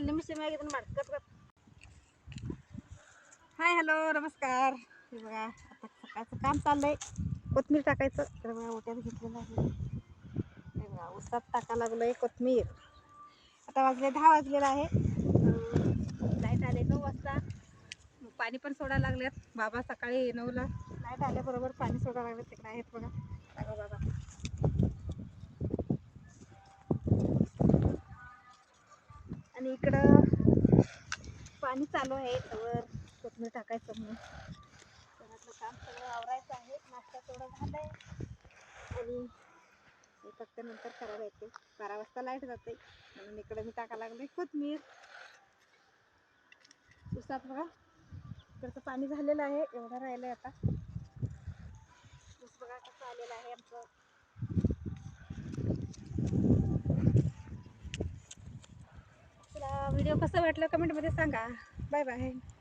निमिष माडकत. Hi hello नमस्कार. हे बघा आता सकाळचं काम चाललंय, कोथमीर टाकायचं. तर बघा ओट्यात घेतलेलं आहे. हे बघा उसात टाका लागलोय कोथमीर. आता वाजले 10 वाजलेला आहे. लाईट आले 9 वाजता. पाणी पण सोडायला लागल्यात. बाबा सकाळी 9ला लाईट आल्याबरोबर पाणी सोडायला लागले. तिकडे आहेत बघा बाबा. आणि इकडं पाणी चालू आहे. वर कोथमीर टाकायचं म्हणून घरातलं काम सगळं आवरायचं आहे. नाश्ता थोडं झालंय आणि फक्त नंतर करायला येते. 12 वाजता लाईट जाते म्हणून इकडे मी टाकायला लागले कोथमीर. उसात बघा इकडचं पाणी झालेलं आहे. एवढं राहिलंय आता. ऊस बघा कसं आलेलं आहे आमचं. तुला व्हिडिओ कसा वाटला कमेंटमध्ये सांगा. Bye bye.